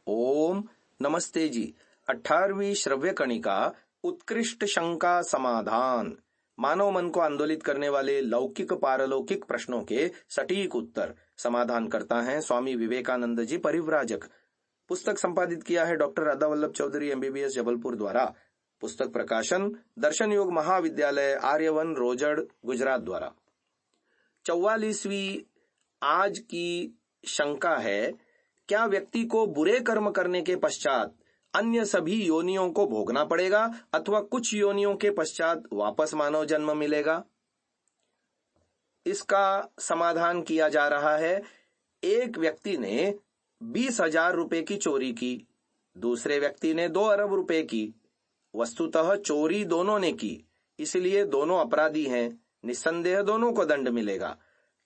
ओम नमस्ते जी। 18वीं श्रव्य कणिका उत्कृष्ट शंका समाधान, मानव मन को आंदोलित करने वाले लौकिक पारलौकिक प्रश्नों के सटीक उत्तर समाधान करता है स्वामी विवेकानंद जी परिव्राजक। पुस्तक संपादित किया है डॉक्टर राधा वल्लभ चौधरी MBBS जबलपुर द्वारा। पुस्तक प्रकाशन दर्शन योग महाविद्यालय आर्यवन रोजड़ गुजरात द्वारा। 44वीं आज की शंका है, क्या व्यक्ति को बुरे कर्म करने के पश्चात अन्य सभी योनियों को भोगना पड़ेगा अथवा कुछ योनियों के पश्चात वापस मानव जन्म मिलेगा? इसका समाधान किया जा रहा है। एक व्यक्ति ने 20,000 रुपए की चोरी की, दूसरे व्यक्ति ने 2 अरब रुपए की। वस्तुतः चोरी दोनों ने की, इसलिए दोनों अपराधी हैं। निस्संदेह दोनों को दंड मिलेगा।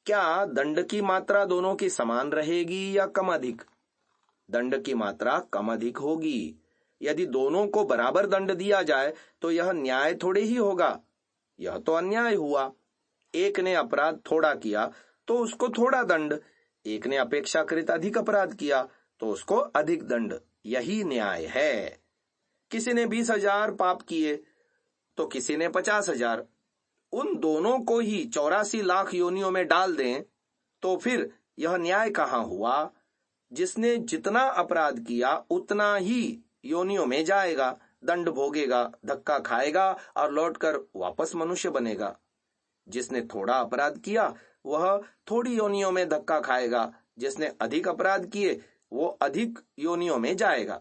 क्या दंड की मात्रा दोनों की समान रहेगी या कम अधिक? दंड की मात्रा कम अधिक होगी। यदि दोनों को बराबर दंड दिया जाए तो यह न्याय थोड़े ही होगा, यह तो अन्याय हुआ। एक ने अपराध थोड़ा किया तो उसको थोड़ा दंड, एक ने अपेक्षाकृत अधिक अपराध किया तो उसको अधिक दंड। यही न्याय है। किसी ने 20,000 पाप किए तो किसी ने 50,000। उन दोनों को ही 84 लाख योनियों में डाल दें तो फिर यह न्याय कहां हुआ? जिसने जितना अपराध किया उतना ही योनियों में जाएगा, दंड भोगेगा, धक्का खाएगा और लौटकर वापस मनुष्य बनेगा। जिसने थोड़ा अपराध किया वह थोड़ी योनियों में धक्का खाएगा, जिसने अधिक अपराध किए वो अधिक योनियों में जाएगा।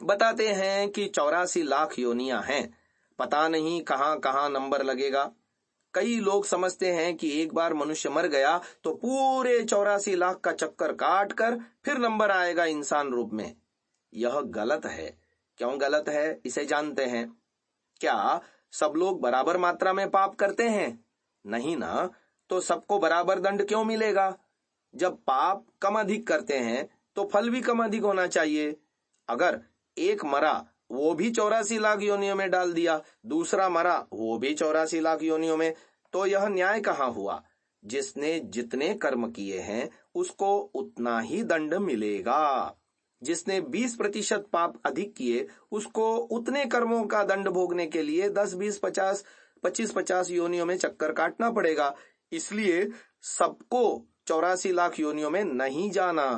बताते हैं कि 84 लाख योनियां हैं, पता नहीं कहां कहां नंबर लगेगा। कई लोग समझते हैं कि एक बार मनुष्य मर गया तो पूरे 84 लाख का चक्कर काट कर फिर नंबर आएगा इंसान रूप में। यह गलत है। क्यों गलत है, इसे जानते हैं। क्या सब लोग बराबर मात्रा में पाप करते हैं? नहीं ना, तो सबको बराबर दंड क्यों मिलेगा? जब पाप कम अधिक करते हैं तो फल भी कम अधिक होना चाहिए। अगर एक मरा वो भी 84 लाख योनियों में डाल दिया, दूसरा मरा वो भी 84 लाख योनियों में, तो यह न्याय कहां हुआ? जिसने जितने कर्म किए हैं उसको उतना ही दंड मिलेगा। जिसने 20% पाप अधिक किए उसको उतने कर्मों का दंड भोगने के लिए 10, 20, 50, 25 योनियों में चक्कर काटना पड़ेगा। इसलिए सबको 84 लाख योनियों में नहीं जाना।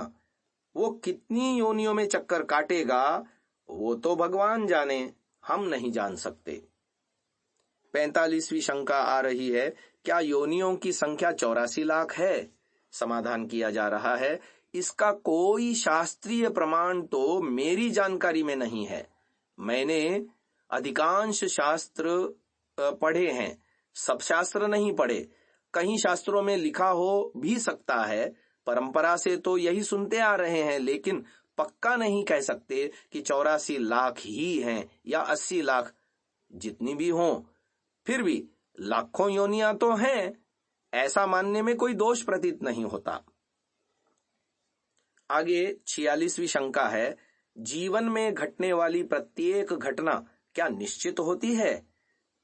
वो कितनी योनियों में चक्कर काटेगा वो तो भगवान जाने, हम नहीं जान सकते। 45वीं शंका आ रही है, क्या योनियों की संख्या 84 लाख है? समाधान किया जा रहा है, इसका कोई शास्त्रीय प्रमाण तो मेरी जानकारी में नहीं है। मैंने अधिकांश शास्त्र पढ़े हैं, सब शास्त्र नहीं पढ़े। कहीं शास्त्रों में लिखा हो भी सकता है, परंपरा से तो यही सुनते आ रहे हैं, लेकिन पक्का नहीं कह सकते कि 84 लाख ही हैं या 80 लाख। जितनी भी हों, फिर भी लाखों योनियां तो हैं, ऐसा मानने में कोई दोष प्रतीत नहीं होता। आगे 46वीं शंका है, जीवन में घटने वाली प्रत्येक घटना क्या निश्चित होती है?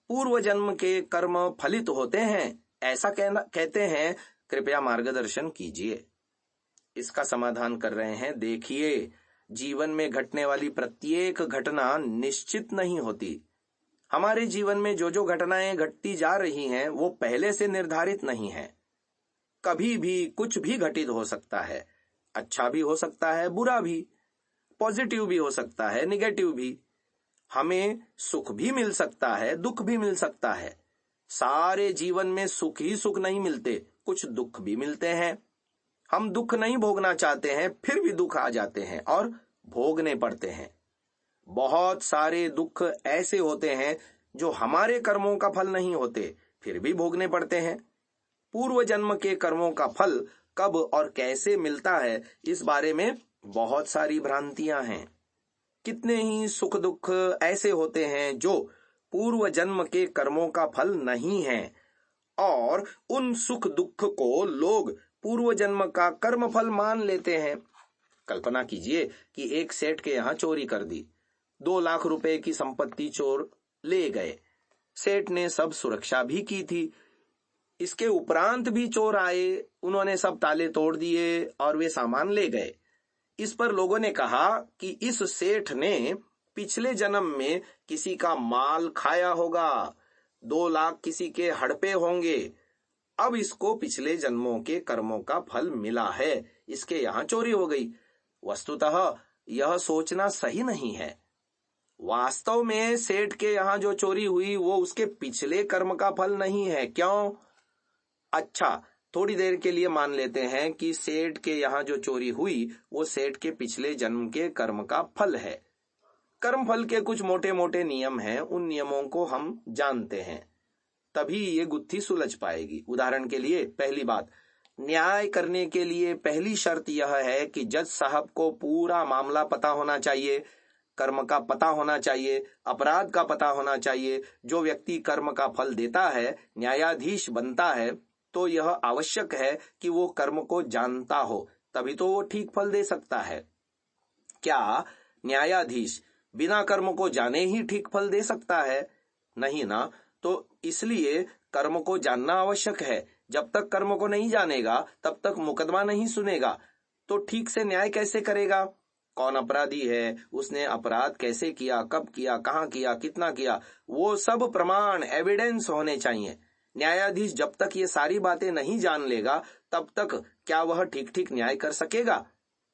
पूर्व जन्म के कर्म फलित होते हैं, ऐसा कहते हैं, कृपया मार्गदर्शन कीजिए। इसका समाधान कर रहे हैं। देखिए, जीवन में घटने वाली प्रत्येक घटना निश्चित नहीं होती। हमारे जीवन में जो जो घटनाएं घटती जा रही हैं वो पहले से निर्धारित नहीं है। कभी भी कुछ भी घटित हो सकता है। अच्छा भी हो सकता है, बुरा भी, पॉजिटिव भी हो सकता है, निगेटिव भी। हमें सुख भी मिल सकता है, दुख भी मिल सकता है। सारे जीवन में सुख ही सुख नहीं मिलते, कुछ दुख भी मिलते हैं। हम दुख नहीं भोगना चाहते हैं, फिर भी दुख आ जाते हैं और भोगने पड़ते हैं। बहुत सारे दुख ऐसे होते हैं जो हमारे कर्मों का फल नहीं होते, फिर भी भोगने पड़ते हैं। पूर्व जन्म के कर्मों का फल कब और कैसे मिलता है, इस बारे में बहुत सारी भ्रांतियां हैं। कितने ही सुख दुख ऐसे होते हैं जो पूर्व जन्म के कर्मों का फल नहीं है, और उन सुख दुख को लोग पूर्व जन्म का कर्म फल मान लेते हैं। कल्पना कीजिए कि एक सेठ के यहां चोरी कर दी, 2 लाख रुपए की संपत्ति चोर ले गए। सेठ ने सब सुरक्षा भी की थी, इसके उपरांत भी चोर आए, उन्होंने सब ताले तोड़ दिए और वे सामान ले गए। इस पर लोगों ने कहा कि इस सेठ ने पिछले जन्म में किसी का माल खाया होगा, 2 लाख किसी के हड़पे होंगे, अब इसको पिछले जन्मों के कर्मों का फल मिला है, इसके यहाँ चोरी हो गई। वस्तुतः यह सोचना सही नहीं है। वास्तव में सेठ के यहाँ जो चोरी हुई वो उसके पिछले कर्म का फल नहीं है। क्यों? अच्छा, थोड़ी देर के लिए मान लेते हैं कि सेठ के यहाँ जो चोरी हुई वो सेठ के पिछले जन्म के कर्म का फल है। कर्म फल के कुछ मोटे मोटे नियम हैं, उन नियमों को हम जानते हैं, तभी ये गुत्थी सुलझ पाएगी। उदाहरण के लिए, पहली बात, न्याय करने के लिए पहली शर्त यह है कि जज साहब को पूरा मामला पता होना चाहिए, कर्म का पता होना चाहिए, अपराध का पता होना चाहिए। जो व्यक्ति कर्म का फल देता है, न्यायाधीश बनता है, तो यह आवश्यक है कि वो कर्म को जानता हो, तभी तो वो ठीक फल दे सकता है। क्या न्यायाधीश बिना कर्म को जाने ही ठीक फल दे सकता है? नहीं ना। तो इसलिए कर्म को जानना आवश्यक है। जब तक कर्म को नहीं जानेगा तब तक मुकदमा नहीं सुनेगा, तो ठीक से न्याय कैसे करेगा? कौन अपराधी है, उसने अपराध कैसे किया, कब किया, कहाँ किया, कितना किया, वो सब प्रमाण, एविडेंस होने चाहिए। न्यायाधीश जब तक ये सारी बातें नहीं जान लेगा तब तक क्या वह ठीक ठीक न्याय कर सकेगा?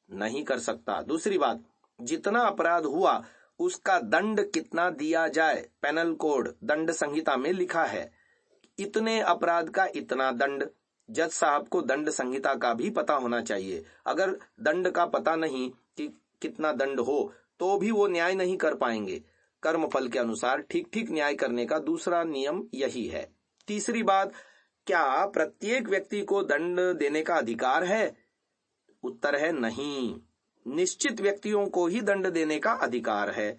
नहीं कर सकता। दूसरी बात, जितना अपराध हुआ उसका दंड कितना दिया जाए, पेनल कोड, दंड संहिता में लिखा है, इतने अपराध का इतना दंड। जज साहब को दंड संहिता का भी पता होना चाहिए। अगर दंड का पता नहीं कि कितना दंड हो तो भी वो न्याय नहीं कर पाएंगे। कर्म फल के अनुसार ठीक ठीक न्याय करने का दूसरा नियम यही है। तीसरी बात, क्या प्रत्येक व्यक्ति को दंड देने का अधिकार है? उत्तर है नहीं। निश्चित व्यक्तियों को ही दंड देने का अधिकार है,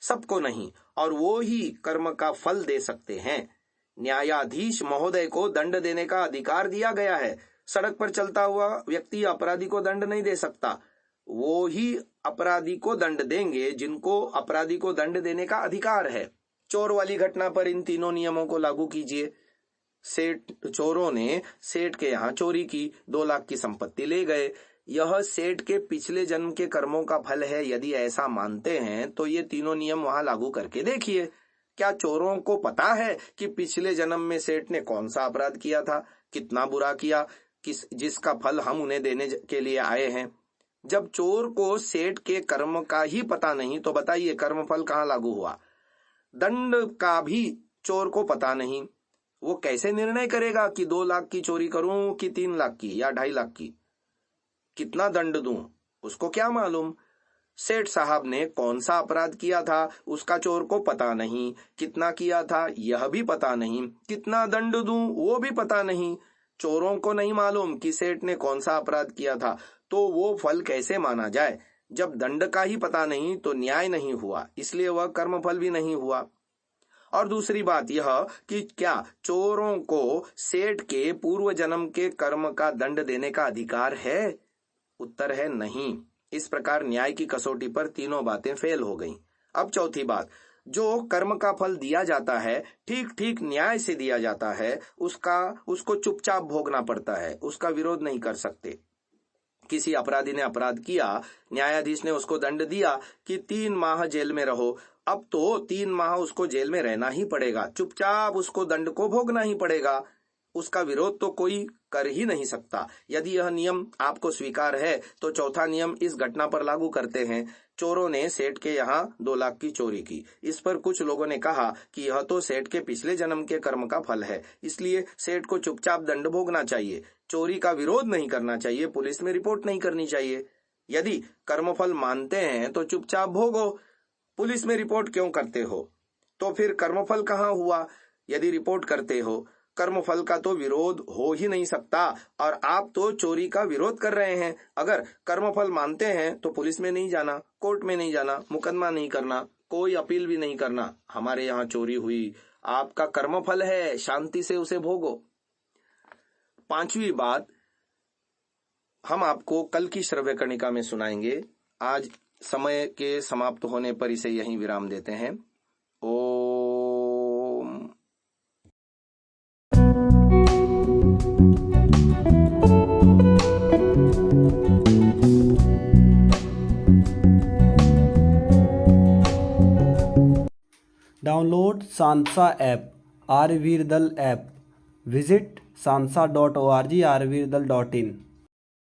सबको नहीं, और वो ही कर्म का फल दे सकते हैं। न्यायाधीश महोदय को दंड देने का अधिकार दिया गया है। सड़क पर चलता हुआ व्यक्ति अपराधी को दंड नहीं दे सकता, वो ही अपराधी को दंड देंगे जिनको अपराधी को दंड देने का अधिकार है। चोर वाली घटना पर इन तीनों नियमों को लागू कीजिए। चोरों ने सेठ के यहाँ चोरी की, 2 लाख की संपत्ति ले गए। यह सेठ के पिछले जन्म के कर्मों का फल है। यदि ऐसा मानते हैं तो ये तीनों नियम वहां लागू करके देखिए। क्या चोरों को पता है कि पिछले जन्म में सेठ ने कौन सा अपराध किया था, कितना बुरा किया, जिसका फल हम उन्हें देने के लिए आए हैं? जब चोर को सेठ के कर्म का ही पता नहीं तो बताइए कर्म फल कहाँ लागू हुआ? दंड का भी चोर को पता नहीं, वो कैसे निर्णय करेगा कि 2 लाख की चोरी करूं कि 3 लाख की या 2.5 लाख की? कितना दंड दूं, उसको क्या मालूम? सेठ साहब ने कौन सा अपराध किया था उसका चोर को पता नहीं, कितना किया था यह भी पता नहीं, कितना दंड दूं वो भी पता नहीं। चोरों को नहीं मालूम कि सेठ ने कौन सा अपराध किया था, तो वो फल कैसे माना जाए? जब दंड का ही पता नहीं तो न्याय नहीं हुआ, इसलिए वह कर्म फल भी नहीं हुआ। और दूसरी बात यह कि क्या चोरों को सेठ के पूर्व जन्म के कर्म का दंड देने का अधिकार है? उत्तर है नहीं। इस प्रकार न्याय की कसौटी पर तीनों बातें फेल हो गईं। अब चौथी बात, जो कर्म का फल दिया जाता है ठीक ठीक न्याय से दिया जाता है, उसको चुपचाप भोगना पड़ता है, उसका विरोध नहीं कर सकते। किसी अपराधी ने अपराध किया, न्यायाधीश ने उसको दंड दिया कि 3 माह जेल में रहो, अब तो 3 माह उसको जेल में रहना ही पड़ेगा, चुपचाप उसको दंड को भोगना ही पड़ेगा, उसका विरोध तो कोई कर ही नहीं सकता। यदि यह नियम आपको स्वीकार है तो चौथा नियम इस घटना पर लागू करते हैं। चोरों ने सेठ के यहाँ 2 लाख की चोरी की। इस पर कुछ लोगों ने कहा कि यह तो सेठ के पिछले जन्म के कर्म का फल है, इसलिए सेठ को चुपचाप दंड भोगना चाहिए, चोरी का विरोध नहीं करना चाहिए, पुलिस में रिपोर्ट नहीं करनी चाहिए। यदि कर्मफल मानते हैं तो चुपचाप भोगो, पुलिस में रिपोर्ट क्यों करते हो? तो फिर कर्मफल कहाँ हुआ? यदि रिपोर्ट करते हो, कर्मफल का तो विरोध हो ही नहीं सकता, और आप तो चोरी का विरोध कर रहे हैं। अगर कर्मफल मानते हैं तो पुलिस में नहीं जाना, कोर्ट में नहीं जाना, मुकदमा नहीं करना, कोई अपील भी नहीं करना, हमारे यहाँ चोरी हुई, आपका कर्मफल है, शांति से उसे भोगो। 5वीं बात हम आपको कल की श्रव्यकर्णिका में सुनाएंगे। आज समय के समाप्त होने पर इसे यहीं विराम देते हैं। ओम। डाउनलोड सांसा ऐप, आरवीर दल ऐप, विजिट sansa.org, arvirdal.in।